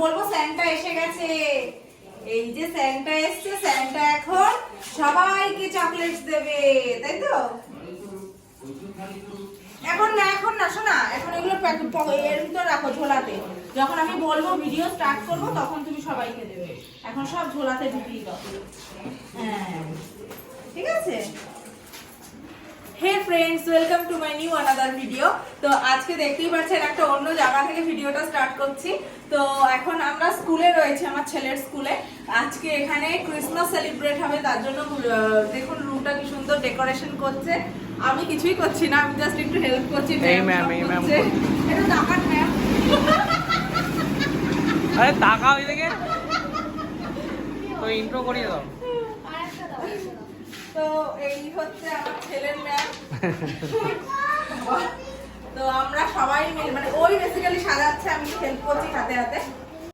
বলবো স্যান্টা এসে গেছে। এই যে স্যান্টা এসছে, স্যান্টা এখন সবাইকে চকলেটস দেবে, তাই তো? এখন না শোনা, এখন এগুলো এর ভিতর রাখো ঝোলাতে। যখন আমি বলবো ভিডিও স্টার্ট করবো তখন তুমি সবাইকে দেবে। এখন সব ঝোলাতে ঢুকিয়ে দাও। হ্যাঁ, ঠিক আছে। Hey friends, welcome to my new another video. তো আজকে দেখতেই পাচ্ছেন একটা অন্য জায়গা থেকে ভিডিওটা স্টার্ট করছি। তো এখন আমরা স্কুলে রয়েছে, আমার ছেলের স্কুলে। আজকে এখানে ক্রিসমাস সেলিব্রেট হবে, তার জন্য দেখুন রুমটা কি সুন্দর ডেকোরেশন করছে। আমি কিছুই করছি না, আমি জাস্ট একটু হেল্প করছি। এই ম্যাম একটু টাকা ম্যাম, আরে টাকা ওই দিকে তো ইন্ট্রো করিয়ে দাও। তো এই হচ্ছে আমার ছেলের ম্যাম। তো আমরা সবাই মিলে, মানে ওই বেসিক্যালি সাজাচ্ছে, আমি হেল্প করছি হাতে হাতে।